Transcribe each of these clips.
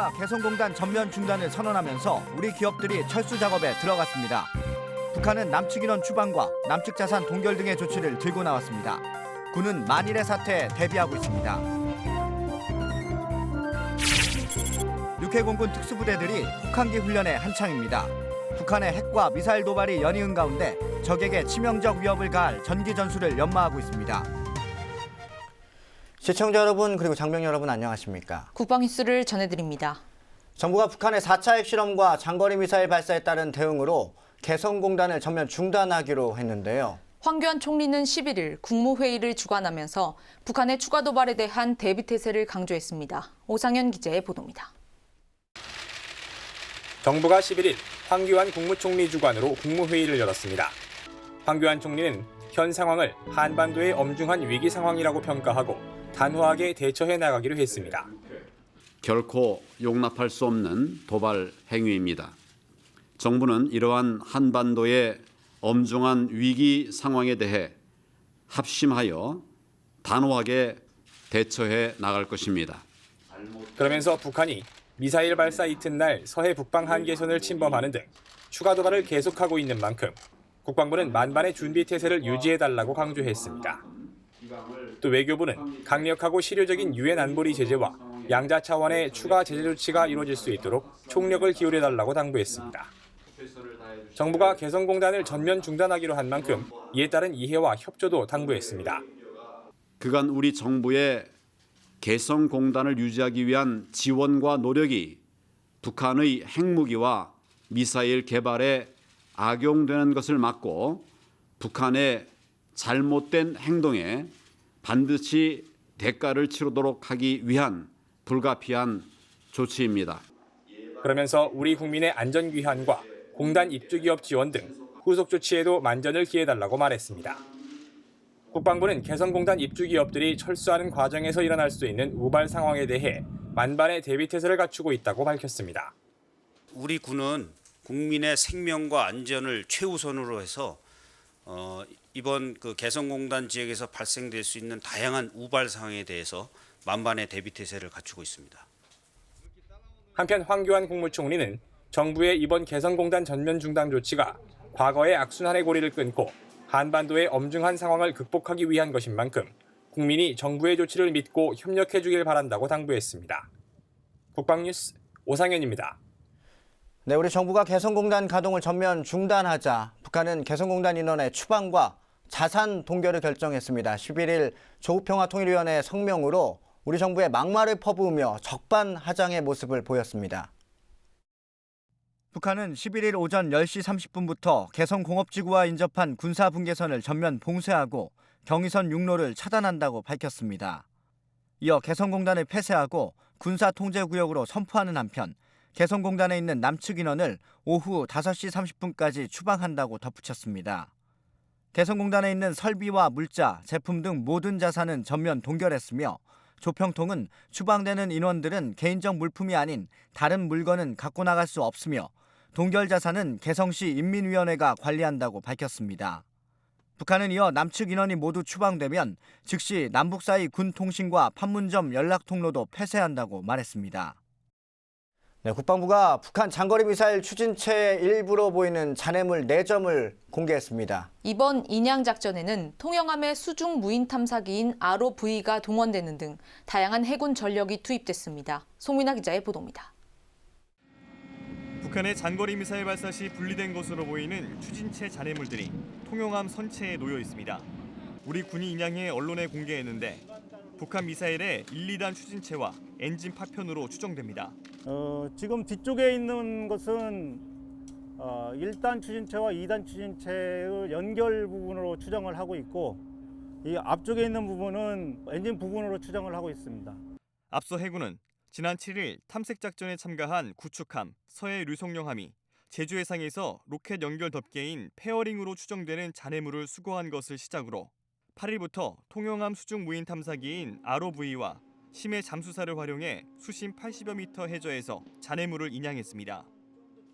정부가 개성공단 전면 중단을 선언하면서 우리 기업들이 철수 작업에 들어갔습니다. 북한은 남측 인원 추방과 남측 자산 동결 등의 조치를 들고 나왔습니다. 군은 만일의 사태에 대비하고 있습니다. 육해공군 특수부대들이 혹한기 훈련에 한창입니다. 북한의 핵과 미사일 도발이 연이은 가운데 적에게 치명적 위협을 가할 전기 전술을 연마하고 있습니다. 시청자 여러분 그리고 장병 여러분 안녕하십니까? 국방뉴스를 전해드립니다. 정부가 북한의 4차 핵실험과 장거리 미사일 발사에 따른 대응으로 개성공단을 전면 중단하기로 했는데요. 황교안 총리는 11일 국무회의를 주관하면서 북한의 추가 도발에 대한 대비 태세를 강조했습니다. 오상현 기자의 보도입니다. 정부가 11일 황교안 국무총리 주관으로 국무회의를 열었습니다. 황교안 총리는 현 상황을 한반도의 엄중한 위기 상황이라고 평가하고 단호하게 대처해 나가기로 했습니다. 결코 용납할 수 없는 도발 행위입니다. 정부는 이러한 한반도의 엄중한 위기 상황에 대해 합심하여 단호하게 대처해 나갈 것입니다. 그러면서 북한이 미사일 발사 이튿날 서해 북방 한계선을 침범하는 등 추가 도발을 계속하고 있는 만큼 국방부는 만반의 준비 태세를 유지해달라고 강조했습니다. 또 외교부는 강력하고 실효적인 유엔 안보리 제재와 양자 차원의 추가 제재 조치가 이루어질 수 있도록 총력을 기울여달라고 당부했습니다. 정부가 개성공단을 전면 중단하기로 한 만큼 이에 따른 이해와 협조도 당부했습니다. 그간 우리 정부의 개성공단을 유지하기 위한 지원과 노력이 북한의 핵무기와 미사일 개발에 악용되는 것을 막고 북한의 잘못된 행동에 반드시 대가를 치르도록 하기 위한 불가피한 조치입니다. 그러면서 우리 국민의 안전귀환과 공단 입주기업 지원 등 후속 조치에도 만전을 기해달라고 말했습니다. 국방부는 개성공단 입주기업들이 철수하는 과정에서 일어날 수 있는 우발 상황에 대해 만반의 대비태세를 갖추고 있다고 밝혔습니다. 우리 군은 국민의 생명과 안전을 최우선으로 해서 이번 개성공단 지역에서 발생될 수 있는 다양한 우발 상황에 대해서 만반의 대비태세를 갖추고 있습니다. 한편 황교안 국무총리는 정부의 이번 개성공단 전면 중단 조치가 과거의 악순환의 고리를 끊고 한반도의 엄중한 상황을 극복하기 위한 것인 만큼 국민이 정부의 조치를 믿고 협력해 주길 바란다고 당부했습니다. 국방뉴스 오상현입니다. 네, 우리 정부가 개성공단 가동을 전면 중단하자 북한은 개성공단 인원의 추방과 자산 동결을 결정했습니다. 11일 조국평화통일위원회 성명으로 우리 정부의 막말을 퍼부으며 적반하장의 모습을 보였습니다. 북한은 11일 오전 10시 30분부터 개성공업지구와 인접한 군사분계선을 전면 봉쇄하고 경의선 육로를 차단한다고 밝혔습니다. 이어 개성공단을 폐쇄하고 군사통제구역으로 선포하는 한편 개성공단에 있는 남측 인원을 오후 5시 30분까지 추방한다고 덧붙였습니다. 개성공단에 있는 설비와 물자, 제품 등 모든 자산은 전면 동결했으며 조평통은 추방되는 인원들은 개인적 물품이 아닌 다른 물건은 갖고 나갈 수 없으며 동결 자산은 개성시 인민위원회가 관리한다고 밝혔습니다. 북한은 이어 남측 인원이 모두 추방되면 즉시 남북 사이 군 통신과 판문점 연락 통로도 폐쇄한다고 말했습니다. 네, 국방부가 북한 장거리 미사일 추진체의 일부로 보이는 잔해물 4점을 공개했습니다. 이번 인양 작전에는 통영함의 수중 무인 탐사기인 ROV가 동원되는 등 다양한 해군 전력이 투입됐습니다. 송민아 기자의 보도입니다. 북한의 장거리 미사일 발사 시 분리된 것으로 보이는 추진체 잔해물들이 통영함 선체에 놓여 있습니다. 우리 군이 인양해 언론에 공개했는데 북한 미사일의 1, 2단 추진체와 엔진 파편으로 추정됩니다. 지금 뒤쪽에 있는 것은 1단 추진체와 2단 추진체의 연결 부분으로 추정을 하고 있고 이 앞쪽에 있는 부분은 엔진 부분으로 추정을 하고 있습니다. 앞서 해군은 지난 7일 탐색작전에 참가한 구축함, 서해 류송룡함이 제주 해상에서 로켓 연결 덮개인 페어링으로 추정되는 잔해물을 수거한 것을 시작으로 8일부터 통영함 수중 무인 탐사기인 ROV와 심해 잠수사를 활용해 수심 80여 미터 해저에서 잔해물을 인양했습니다.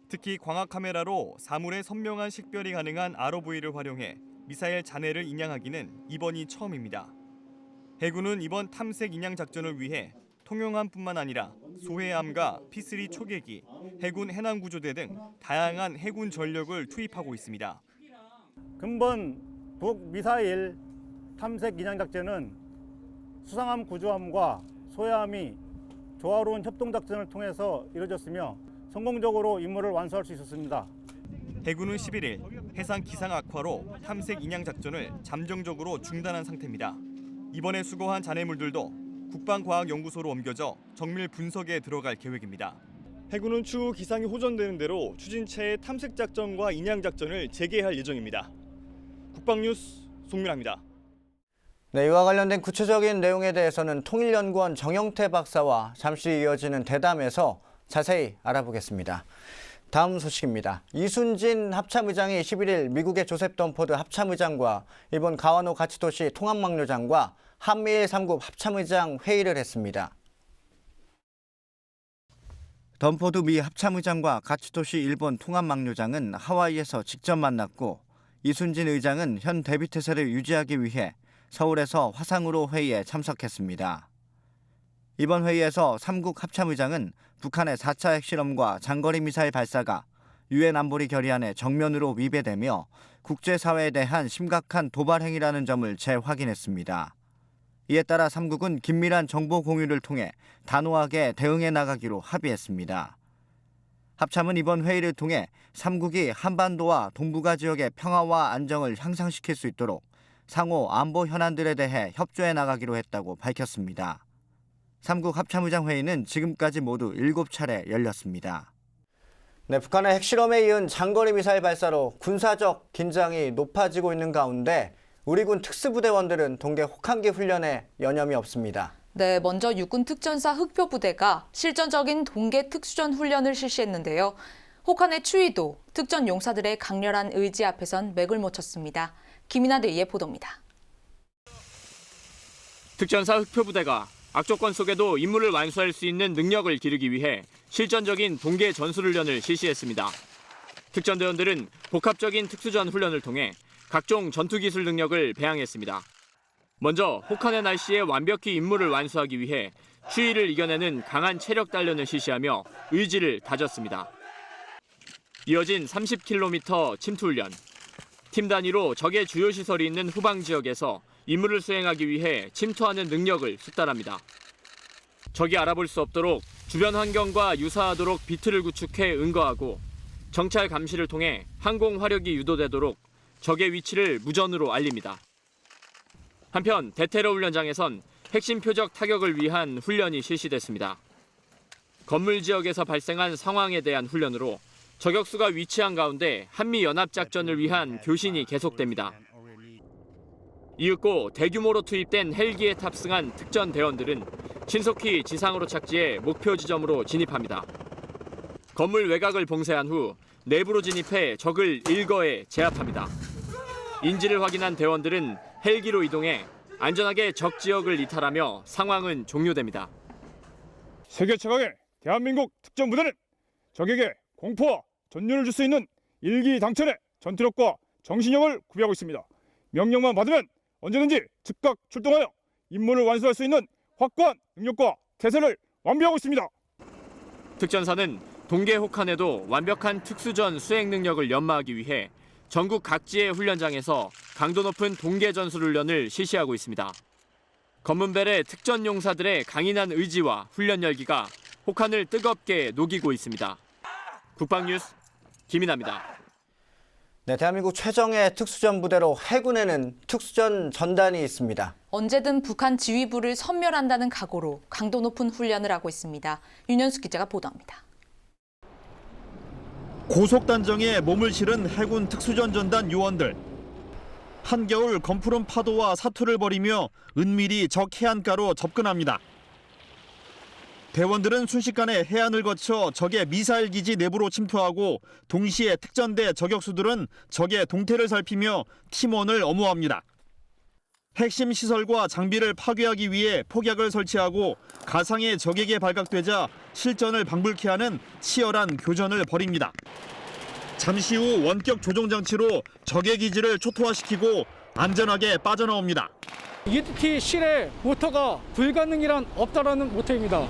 특히 광학 카메라로 사물의 선명한 식별이 가능한 ROV를 활용해 미사일 잔해를 인양하기는 이번이 처음입니다. 해군은 이번 탐색 인양 작전을 위해 통영함뿐만 아니라 소해함과 P3 초계기, 해군 해남구조대 등 다양한 해군 전력을 투입하고 있습니다. 근본 북미사일 탐색 인양 작전은 수상함 구조함과 소해함이 조화로운 협동 작전을 통해서 이루어졌으며 성공적으로 임무를 완수할 수 있었습니다. 해군은 11일 해상 기상 악화로 탐색 인양 작전을 잠정적으로 중단한 상태입니다. 이번에 수거한 잔해물들도 국방과학연구소로 옮겨져 정밀 분석에 들어갈 계획입니다. 해군은 추후 기상이 호전되는 대로 추진체의 탐색 작전과 인양 작전을 재개할 예정입니다. 국방뉴스 송민아입니다. 네, 이와 관련된 구체적인 내용에 대해서는 통일연구원 정영태 박사와 잠시 이어지는 대담에서 자세히 알아보겠습니다. 다음 소식입니다. 이순진 합참의장이 11일 미국의 조셉 덤포드 합참의장과 일본 가와노 가치토시 통합막료장과 한미일 3국 합참의장 회의를 했습니다. 덤포드 미 합참의장과 가치토시 일본 통합막료장은 하와이에서 직접 만났고 이순진 의장은 현 대비태세를 유지하기 위해 서울에서 화상으로 회의에 참석했습니다. 이번 회의에서 3국 합참의장은 북한의 4차 핵실험과 장거리 미사일 발사가 유엔 안보리 결의안에 정면으로 위배되며 국제사회에 대한 심각한 도발 행위라는 점을 재확인했습니다. 이에 따라 3국은 긴밀한 정보 공유를 통해 단호하게 대응해 나가기로 합의했습니다. 합참은 이번 회의를 통해 3국이 한반도와 동북아 지역의 평화와 안정을 향상시킬 수 있도록 상호 안보 현안들에 대해 협조해 나가기로 했다고 밝혔습니다. 3국 합참의장 회의는 지금까지 모두 7차례 열렸습니다. 네, 북한의 핵실험에 이은 장거리 미사일 발사로 군사적 긴장이 높아지고 있는 가운데 우리 군 특수부대원들은 동계 혹한기 훈련에 여념이 없습니다. 네, 먼저 육군 특전사 흑표부대가 실전적인 동계 특수전 훈련을 실시했는데요. 혹한의 추위도 특전 용사들의 강렬한 의지 앞에선 맥을 못 쳤습니다. 김인하 대위의 보도입니다. 특전사 흑표부대가 악조건 속에도 임무를 완수할 수 있는 능력을 기르기 위해 실전적인 동계 전술훈련을 실시했습니다. 특전대원들은 복합적인 특수전 훈련을 통해 각종 전투기술 능력을 배양했습니다. 먼저 혹한의 날씨에 완벽히 임무를 완수하기 위해 추위를 이겨내는 강한 체력 단련을 실시하며 의지를 다졌습니다. 이어진 30km 침투훈련. 팀 단위로 적의 주요 시설이 있는 후방 지역에서 임무를 수행하기 위해 침투하는 능력을 숙달합니다. 적이 알아볼 수 없도록 주변 환경과 유사하도록 비트를 구축해 응거하고 정찰 감시를 통해 항공 화력이 유도되도록 적의 위치를 무전으로 알립니다. 한편 대테러 훈련장에선 핵심 표적 타격을 위한 훈련이 실시됐습니다. 건물 지역에서 발생한 상황에 대한 훈련으로 저격수가 위치한 가운데 한미연합작전을 위한 교신이 계속됩니다. 이윽고 대규모로 투입된 헬기에 탑승한 특전 대원들은 신속히 지상으로 착지해 목표 지점으로 진입합니다. 건물 외곽을 봉쇄한 후 내부로 진입해 적을 일거에 제압합니다. 인지를 확인한 대원들은 헬기로 이동해 안전하게 적 지역을 이탈하며 상황은 종료됩니다. 세계 최강의 대한민국 특전부대는 적에게 공포와 전율을 줄 수 있는 일기당천의 전투력과 정신력을 구비하고 있습니다. 명령만 받으면 언제든지 즉각 출동하여 임무를 완수할 수 있는 확고한 능력과 태세를 완비하고 있습니다. 특전사는 동계 혹한에도 완벽한 특수전 수행 능력을 연마하기 위해 전국 각지의 훈련장에서 강도 높은 동계 전술 훈련을 실시하고 있습니다. 검은벨의 특전 용사들의 강인한 의지와 훈련 열기가 혹한을 뜨겁게 녹이고 있습니다. 국방뉴스 김인하입니다. 네, 대한민국 최정예 특수전 부대로 해군에는 특수전 전단이 있습니다. 언제든 북한 지휘부를 섬멸한다는 각오로 강도 높은 훈련을 하고 있습니다. 윤현수 기자가 보도합니다. 고속단정에 몸을 실은 해군 특수전 전단 요원들. 한겨울 검푸른 파도와 사투를 벌이며 은밀히 적 해안가로 접근합니다. 대원들은 순식간에 해안을 거쳐 적의 미사일 기지 내부로 침투하고 동시에 특전대 저격수들은 적의 동태를 살피며 팀원을 엄호합니다. 핵심 시설과 장비를 파괴하기 위해 폭약을 설치하고 가상의 적에게 발각되자 실전을 방불케 하는 치열한 교전을 벌입니다. 잠시 후 원격 조종 장치로 적의 기지를 초토화시키고 안전하게 빠져나옵니다. EDT 실의 모터가 불가능이란 없다라는 모토입니다.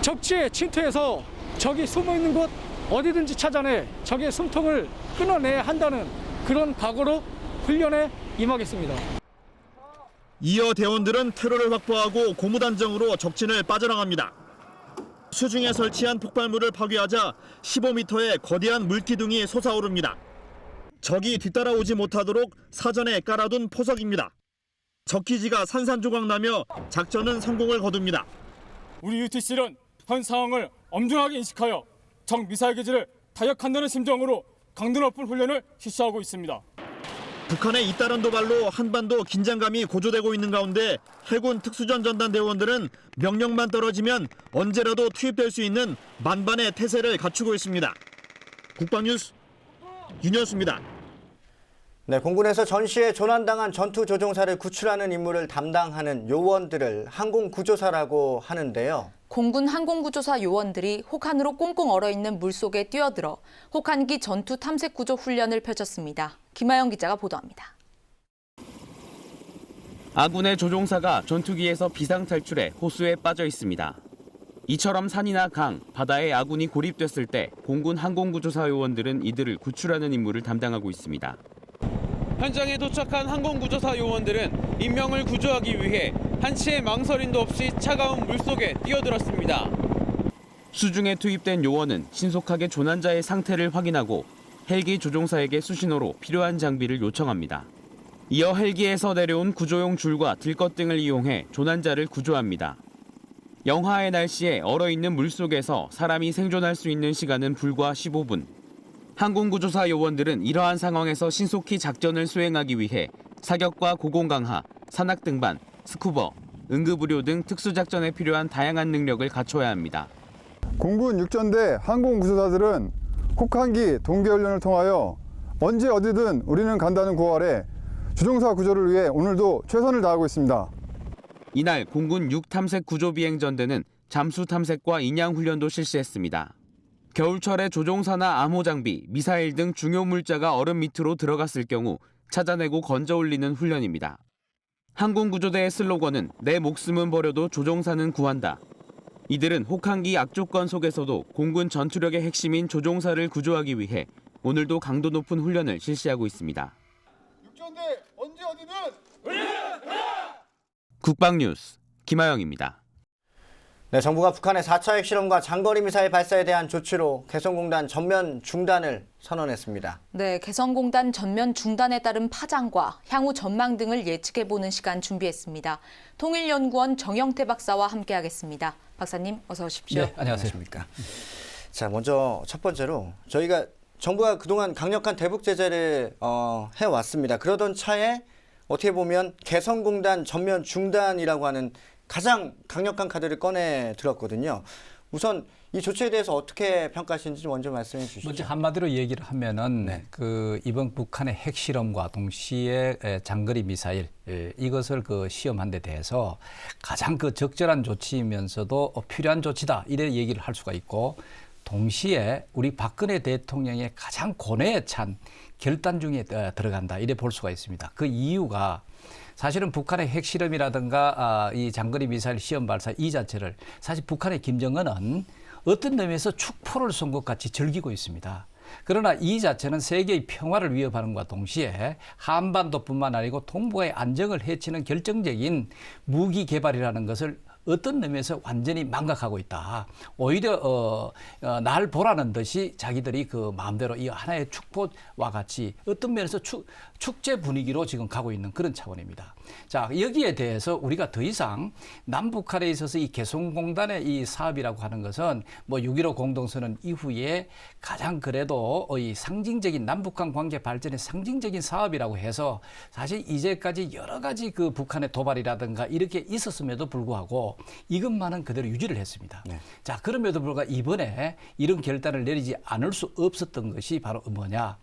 적지에 침투해서 적이 숨어 있는 곳 어디든지 찾아내 적의 숨통을 끊어내야 한다는 그런 각오로 훈련에 임하겠습니다. 이어 대원들은 테러를 확보하고 고무단정으로 적진을 빠져나갑니다. 수중에 설치한 폭발물을 파괴하자 15m의 거대한 물기둥이 솟아오릅니다. 적이 뒤따라오지 못하도록 사전에 깔아둔 포석입니다. 적기지가 산산조각나며 작전은 성공을 거둡니다. 우리 UTC는 현 상황을 엄중하게 인식하여 적 미사일 기지를 타격한다는 심정으로 강도 높은 훈련을 실시하고 있습니다. 북한의 잇따른 도발로 한반도 긴장감이 고조되고 있는 가운데 해군 특수전 전단 대원들은 명령만 떨어지면 언제라도 투입될 수 있는 만반의 태세를 갖추고 있습니다. 국방뉴스 윤현수입니다. 네, 공군에서 전시에 조난당한 전투조종사를 구출하는 임무를 담당하는 요원들을 항공구조사라고 하는데요. 공군 항공구조사 요원들이 혹한으로 꽁꽁 얼어있는 물속에 뛰어들어 혹한기 전투 탐색 구조 훈련을 펼쳤습니다. 김하영 기자가 보도합니다. 아군의 조종사가 전투기에서 비상탈출해 호수에 빠져 있습니다. 이처럼 산이나 강, 바다에 아군이 고립됐을 때 공군 항공구조사 요원들은 이들을 구출하는 임무를 담당하고 있습니다. 현장에 도착한 항공구조사 요원들은 인명을 구조하기 위해 한치의 망설임도 없이 차가운 물속에 뛰어들었습니다. 수중에 투입된 요원은 신속하게 조난자의 상태를 확인하고 헬기 조종사에게 수신호로 필요한 장비를 요청합니다. 이어 헬기에서 내려온 구조용 줄과 들것 등을 이용해 조난자를 구조합니다. 영하의 날씨에 얼어있는 물속에서 사람이 생존할 수 있는 시간은 불과 15분. 항공구조사 요원들은 이러한 상황에서 신속히 작전을 수행하기 위해 사격과 고공강하, 산악 등반, 스쿠버, 응급의료 등 특수작전에 필요한 다양한 능력을 갖춰야 합니다. 공군 육전대 항공구조사들은 혹한기 동계훈련을 통하여 언제 어디든 우리는 간다는 구호 아래 조종사 구조를 위해 오늘도 최선을 다하고 있습니다. 이날 공군 6탐색 구조비행전대는 잠수 탐색과 인양 훈련도 실시했습니다. 겨울철에 조종사나 암호 장비, 미사일 등 중요 물자가 얼음 밑으로 들어갔을 경우 찾아내고 건져 올리는 훈련입니다. 항공구조대의 슬로건은 내 목숨은 버려도 조종사는 구한다. 이들은 혹한기 악조건 속에서도 공군 전투력의 핵심인 조종사를 구조하기 위해 오늘도 강도 높은 훈련을 실시하고 있습니다. 육전대 언제 어디든 국방뉴스 김하영입니다. 네, 정부가 북한의 4차 핵실험과 장거리 미사일 발사에 대한 조치로 개성공단 전면 중단을 선언했습니다. 네, 개성공단 전면 중단에 따른 파장과 향후 전망 등을 예측해보는 시간 준비했습니다. 통일연구원 정영태 박사와 함께하겠습니다. 박사님, 어서 오십시오. 네, 안녕하십니까. 자, 먼저 첫 번째로 저희가 정부가 그동안 강력한 대북 제재를 해왔습니다. 그러던 차에 어떻게 보면 개성공단 전면 중단이라고 하는 가장 강력한 카드를 꺼내 들었거든요. 우선 이 조치에 대해서 어떻게 평가하시는지 먼저 말씀해 주시죠. 먼저 한마디로 얘기를 하면은 네. 이번 북한의 핵실험과 동시에 장거리 미사일 이것을 시험한 데 대해서 가장 적절한 조치이면서도 필요한 조치다 이래 얘기를 할 수가 있고, 동시에 우리 박근혜 대통령의 가장 고뇌에 찬 결단 중에 들어간다 이래 볼 수가 있습니다. 그 이유가 사실은 북한의 핵실험이라든가 이 장거리 미사일 시험 발사 이 자체를 사실 북한의 김정은은 어떤 의미에서 축포를 쏜 것 같이 즐기고 있습니다. 그러나 이 자체는 세계의 평화를 위협하는 것과 동시에 한반도뿐만 아니고 동북아의 안정을 해치는 결정적인 무기 개발이라는 것을 어떤 의미에서 완전히 망각하고 있다. 오히려 날 보라는 듯이 자기들이 그 마음대로 이 하나의 축포와 같이 어떤 면에서 축제 분위기로 지금 가고 있는 그런 차원입니다. 자, 여기에 대해서 우리가 더 이상 남북한에 있어서 이 개성공단의 이 사업이라고 하는 것은 6.15 공동선언 이후에 가장 그래도 이 상징적인 남북한 관계 발전의 상징적인 사업이라고 해서 사실 이제까지 여러 가지 그 북한의 도발이라든가 이렇게 있었음에도 불구하고 이것만은 그대로 유지를 했습니다. 네. 자, 그럼에도 불구하고 이번에 이런 결단을 내리지 않을 수 없었던 것이 바로 뭐냐.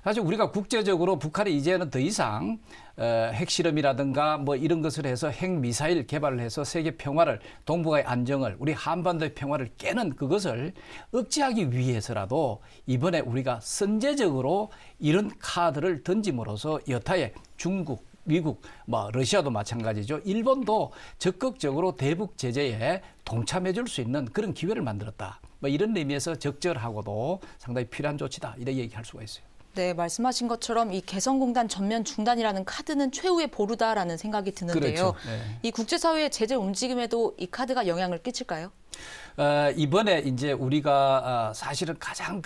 사실 우리가 국제적으로 북한이 이제는 더 이상 핵실험이라든가 이런 것을 해서 핵미사일 개발을 해서 세계 평화를, 동북아의 안정을, 우리 한반도의 평화를 깨는 그것을 억제하기 위해서라도 이번에 우리가 선제적으로 이런 카드를 던짐으로써 여타의 중국, 미국, 뭐 러시아도 마찬가지죠. 일본도 적극적으로 대북 제재에 동참해 줄 수 있는 그런 기회를 만들었다. 뭐 이런 의미에서 적절하고도 상당히 필요한 조치다. 이렇게 얘기할 수가 있어요. 네, 말씀하신 것처럼 이 개성공단 전면 중단이라는 카드는 최후의 보루다라는 생각이 드는데요. 그렇죠. 네. 이 국제사회의 제재 움직임에도 이 카드가 영향을 끼칠까요? 이번에 이제 우리가 사실은 가장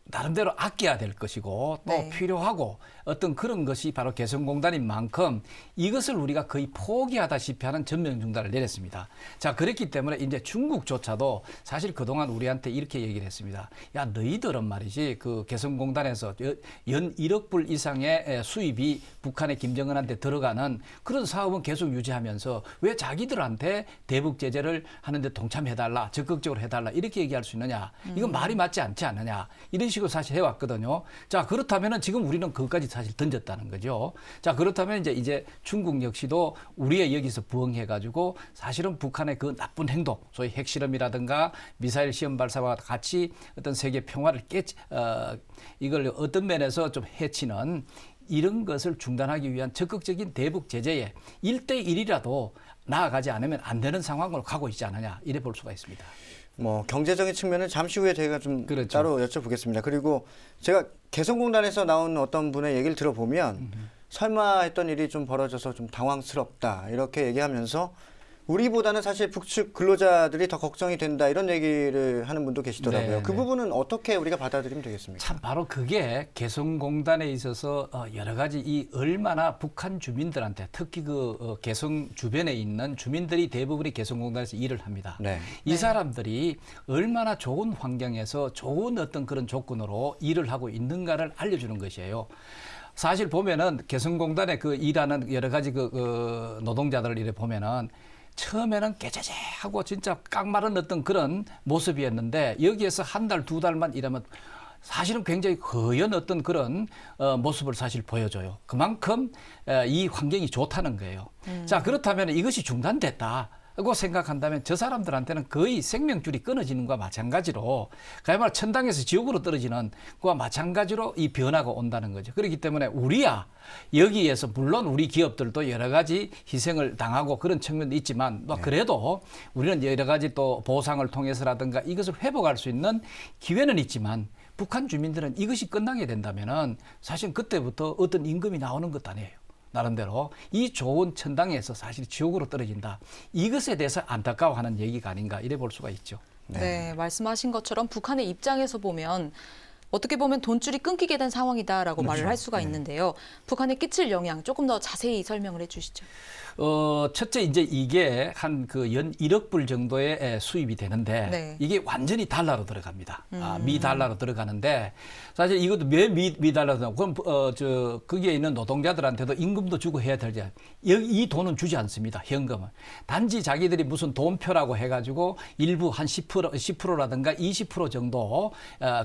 나름대로 아껴야 될 것이고 또 네. 필요하고 어떤 그런 것이 바로 개성공단인 만큼 이것을 우리가 거의 포기하다시피 하는 전면 중단을 내렸습니다. 자, 그랬기 때문에 이제 중국조차도 사실 그동안 우리한테 이렇게 얘기를 했습니다. 야, 너희들은 말이지 그 개성공단에서 연 1억 불 이상의 수입이 북한의 김정은한테 들어가는 그런 사업은 계속 유지하면서 왜 자기들한테 대북 제재를 하는데 동참해달라, 적극적으로 해달라 이렇게 얘기할 수 있느냐. 이건 말이 맞지 않지 않느냐. 이런 식으로 사실 해왔거든요. 자, 그렇다면은 지금 우리는 그것까지 사실 던졌다는 거죠. 자, 그렇다면 이제 중국 역시도 우리의 여기서 부응해가지고 사실은 북한의 그 나쁜 행동, 소위 핵실험이라든가 미사일 시험 발사와 같이 어떤 세계 평화를 이걸 어떤 면에서 좀 해치는 이런 것을 중단하기 위한 적극적인 대북 제재에 1대1이라도 나아가지 않으면 안 되는 상황으로 가고 있지 않느냐 이래 볼 수가 있습니다. 뭐 경제적인 측면은 잠시 후에 저희가 좀 그렇죠. 따로 여쭤보겠습니다. 그리고 제가 개성공단에서 나온 어떤 분의 얘기를 들어보면 설마 했던 일이 좀 벌어져서 좀 당황스럽다 이렇게 얘기하면서 우리보다는 사실 북측 근로자들이 더 걱정이 된다 이런 얘기를 하는 분도 계시더라고요. 네, 그 네. 부분은 어떻게 우리가 받아들이면 되겠습니까? 참 바로 그게 개성공단에 있어서 여러 가지 이 얼마나 북한 주민들한테 특히 개성 주변에 있는 주민들이 대부분이 개성공단에서 일을 합니다. 네. 이 사람들이 얼마나 좋은 환경에서 좋은 어떤 그런 조건으로 일을 하고 있는가를 알려주는 것이에요. 사실 보면은 개성공단에 일하는 여러 가지 노동자들을 이래 보면은 처음에는 깨재재하고 진짜 깡마른 어떤 그런 모습이었는데 여기에서 한 달, 두 달만 일하면 사실은 굉장히 허연 어떤 그런 모습을 사실 보여줘요. 그만큼 이 환경이 좋다는 거예요. 자, 그렇다면 이것이 중단됐다. 고 생각한다면 저 사람들한테는 거의 생명줄이 끊어지는 것과 마찬가지로 그야말로 천당에서 지옥으로 떨어지는 것과 마찬가지로 이 변화가 온다는 거죠. 그렇기 때문에 우리야 여기에서 물론 우리 기업들도 여러 가지 희생을 당하고 그런 측면도 있지만 뭐 그래도 우리는 여러 가지 또 보상을 통해서라든가 이것을 회복할 수 있는 기회는 있지만 북한 주민들은 이것이 끝나게 된다면은 사실 그때부터 어떤 임금이 나오는 것도 아니에요. 나름대로 이 좋은 천당에서 사실 지옥으로 떨어진다. 이것에 대해서 안타까워하는 얘기가 아닌가 이래 볼 수가 있죠. 네, 말씀하신 것처럼 북한의 입장에서 보면 어떻게 보면 돈줄이 끊기게 된 상황이다라고 말을 할 수가 있는데요. 북한에 끼칠 영향 조금 더 자세히 설명을 해주시죠. 첫째 이제 이게 한 연 1억 불 정도의 수입이 되는데 네. 이게 완전히 달러로 들어갑니다. 미 달러로 들어가는데 사실 이것도 왜 미 달러로 그럼 거기에 있는 노동자들한테도 임금도 주고 해야 되지. 이 돈은 주지 않습니다. 현금은. 단지 자기들이 무슨 돈표라고 해가지고 일부 한 10%라든가 20% 정도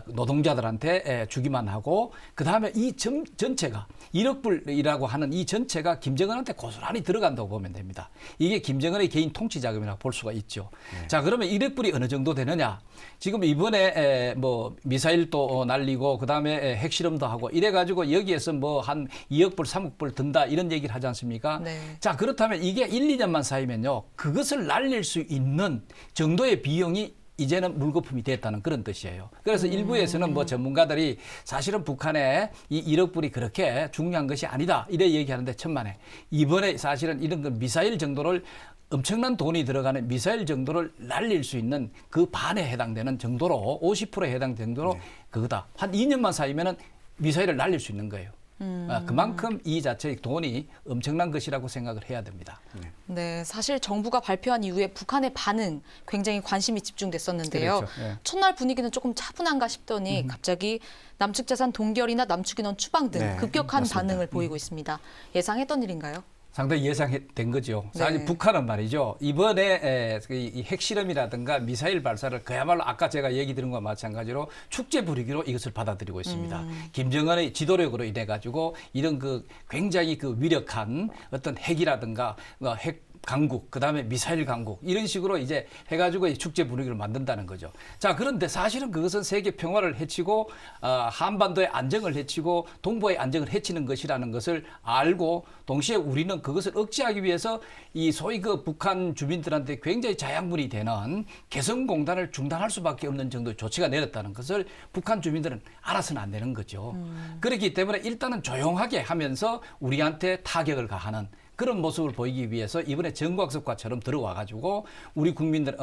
노동자들한테 주기만 하고 그다음에 이 전체가 1억 불이라고 하는 이 전체가 김정은한테 고스란히 들어간다고 보면 됩니다. 이게 김정은의 개인 통치 자금이라고 볼 수가 있죠. 네. 자, 그러면 1억 불이 어느 정도 되느냐? 지금 이번에 뭐 미사일도 날리고 그다음에 핵실험도 하고 이래가지고 여기에서 뭐 한 2억 불, 3억 불 든다 이런 얘기를 하지 않습니까? 네. 자, 그렇다면 이게 1, 2년만 쌓이면요. 그것을 날릴 수 있는 정도의 비용이 이제는 물거품이 됐다는 그런 뜻이에요. 그래서 일부에서는 뭐 전문가들이 사실은 북한의 이 1억 불이 그렇게 중요한 것이 아니다. 이래 얘기하는데 천만에. 이번에 사실은 이런 그 미사일 정도를 엄청난 돈이 들어가는 미사일 정도를 날릴 수 있는 그 반에 해당되는 정도로 50%에 해당되는 정도로 그거다. 한 2년만 쌓이면은 미사일을 날릴 수 있는 거예요. 그만큼 이 자체의 돈이 엄청난 것이라고 생각을 해야 됩니다. 네, 사실 정부가 발표한 이후에 북한의 반응 굉장히 관심이 집중됐었는데요. 그렇죠. 네. 첫날 분위기는 조금 차분한가 싶더니 갑자기 남측 자산 동결이나 남측 인원 추방 등 네, 급격한 맞습니다. 반응을 보이고 있습니다. 예상했던 일인가요? 상당히 예상된 거죠. 사실 네. 북한은 말이죠. 이번에 이 핵실험이라든가 미사일 발사를 그야말로 아까 제가 얘기 드린 것과 마찬가지로 축제 분위기로 이것을 받아들이고 있습니다. 김정은의 지도력으로 인해 가지고 이런 굉장히 위력한 어떤 핵이라든가 핵 강국, 그다음에 미사일 강국 이런 식으로 이제 해가지고 축제 분위기를 만든다는 거죠. 자, 그런데 사실은 그것은 세계 평화를 해치고 한반도의 안정을 해치고 동북아의 안정을 해치는 것이라는 것을 알고 동시에 우리는 그것을 억제하기 위해서 이 소위 그 북한 주민들한테 굉장히 자양분이 되는 개성공단을 중단할 수밖에 없는 정도의 조치가 내렸다는 것을 북한 주민들은 알아서는 안 되는 거죠. 그렇기 때문에 일단은 조용하게 하면서 우리한테 타격을 가하는 그런 모습을 보이기 위해서 이번에 정곽석과처럼 들어와가지고 우리 국민들,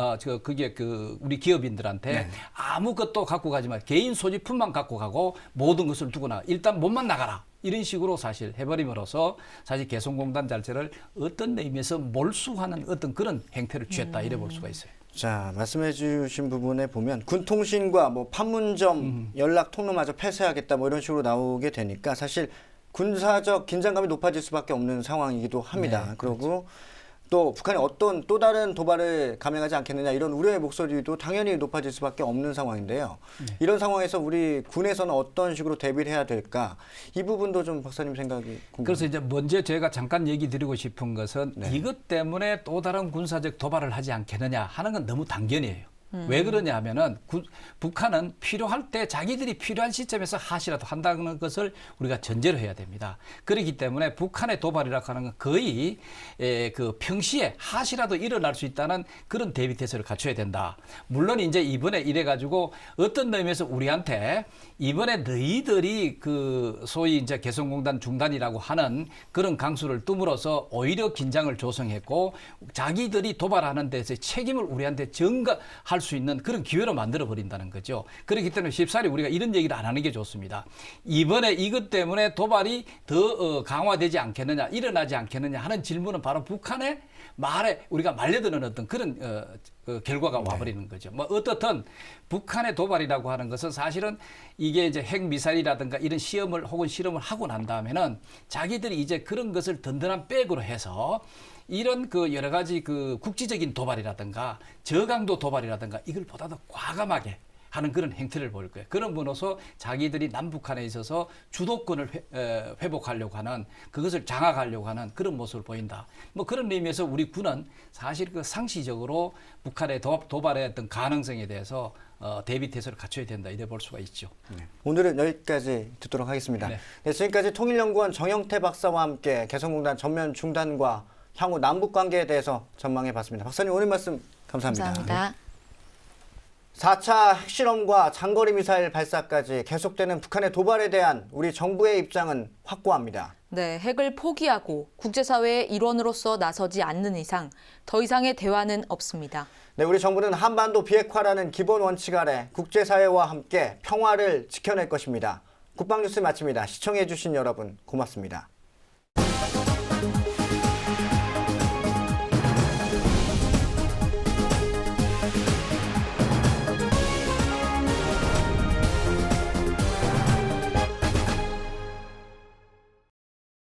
우리 기업인들한테 아무것도 갖고 가지 마. 개인 소지품만 갖고 가고 모든 것을 두거나 일단 몸만 나가라. 이런 식으로 사실 해버림으로써 사실 개성공단 자체를 어떤 의미에서 몰수하는 어떤 그런 행태를 취했다 이래 볼 수가 있어요. 자, 말씀해 주신 부분에 보면 군통신과 뭐 판문점 연락 통로마저 폐쇄하겠다 뭐 이런 식으로 나오게 되니까 사실 군사적 긴장감이 높아질 수밖에 없는 상황이기도 합니다. 네, 그리고 그렇죠. 또 북한이 어떤 또 다른 도발을 감행하지 않겠느냐 이런 우려의 목소리도 당연히 높아질 수밖에 없는 상황인데요. 이런 상황에서 우리 군에서는 어떤 식으로 대비를 해야 될까? 이 부분도 좀 박사님 생각이 궁금합니다. 그래서 이제 먼저 제가 잠깐 얘기 드리고 싶은 것은 이것 때문에 또 다른 군사적 도발을 하지 않겠느냐 하는 건 너무 당연이에요. 왜 그러냐 하면은 북한은 필요할 때 자기들이 필요한 시점에서 하시라도 한다는 것을 우리가 전제로 해야 됩니다. 그렇기 때문에 북한의 도발이라고 하는 건 거의 그 평시에 하시라도 일어날 수 있다는 그런 대비태세를 갖춰야 된다. 물론 이제 이번에 이래가지고 어떤 의미에서 우리한테 이번에 너희들이 그 소위 이제 개성공단 중단이라고 하는 그런 강수를 뜸으로써 오히려 긴장을 조성했고 자기들이 도발하는 데서 책임을 우리한테 전가할 수 있는 그런 기회로 만들어 버린다는 거죠. 그렇기 때문에 쉽사리 우리가 이런 얘기를 안 하는 게 좋습니다. 이번에 이것 때문에 도발이 더 강화되지 않겠느냐, 일어나지 않겠느냐 하는 질문은 바로 북한의 말에 우리가 말려드는 어떤 그런 결과가 와버리는 거죠. 뭐 어떻든 북한의 도발이라고 하는 것은 사실은 이게 이제 핵미사일이라든가 이런 시험을 혹은 실험을 하고 난 다음에는 자기들이 이제 그런 것을 든든한 백으로 해서 이런 그 여러 가지 그 국지적인 도발이라든가 저강도 도발이라든가 이걸 보다 더 과감하게 하는 그런 행태를 보일 거예요. 그런 분으로서 자기들이 남북한에 있어서 주도권을 회복하려고 하는 그것을 장악하려고 하는 그런 모습을 보인다. 뭐 그런 의미에서 우리 군은 사실 그 상시적으로 북한의 도발의 어떤 가능성에 대해서 대비태세를 갖춰야 된다 이래 볼 수가 있죠. 오늘은 여기까지 듣도록 하겠습니다. 네, 지금까지 통일연구원 정영태 박사와 함께 개성공단 전면 중단과 향후 남북 관계에 대해서 전망해봤습니다. 박사님 오늘 말씀 감사합니다. 감사합니다. 4차 핵실험과 장거리 미사일 발사까지 계속되는 북한의 도발에 대한 우리 정부의 입장은 확고합니다. 네, 핵을 포기하고 국제사회의 일원으로서 나서지 않는 이상 더 이상의 대화는 없습니다. 네, 우리 정부는 한반도 비핵화라는 기본 원칙 아래 국제사회와 함께 평화를 지켜낼 것입니다. 국방뉴스 마칩니다. 시청해주신 여러분 고맙습니다.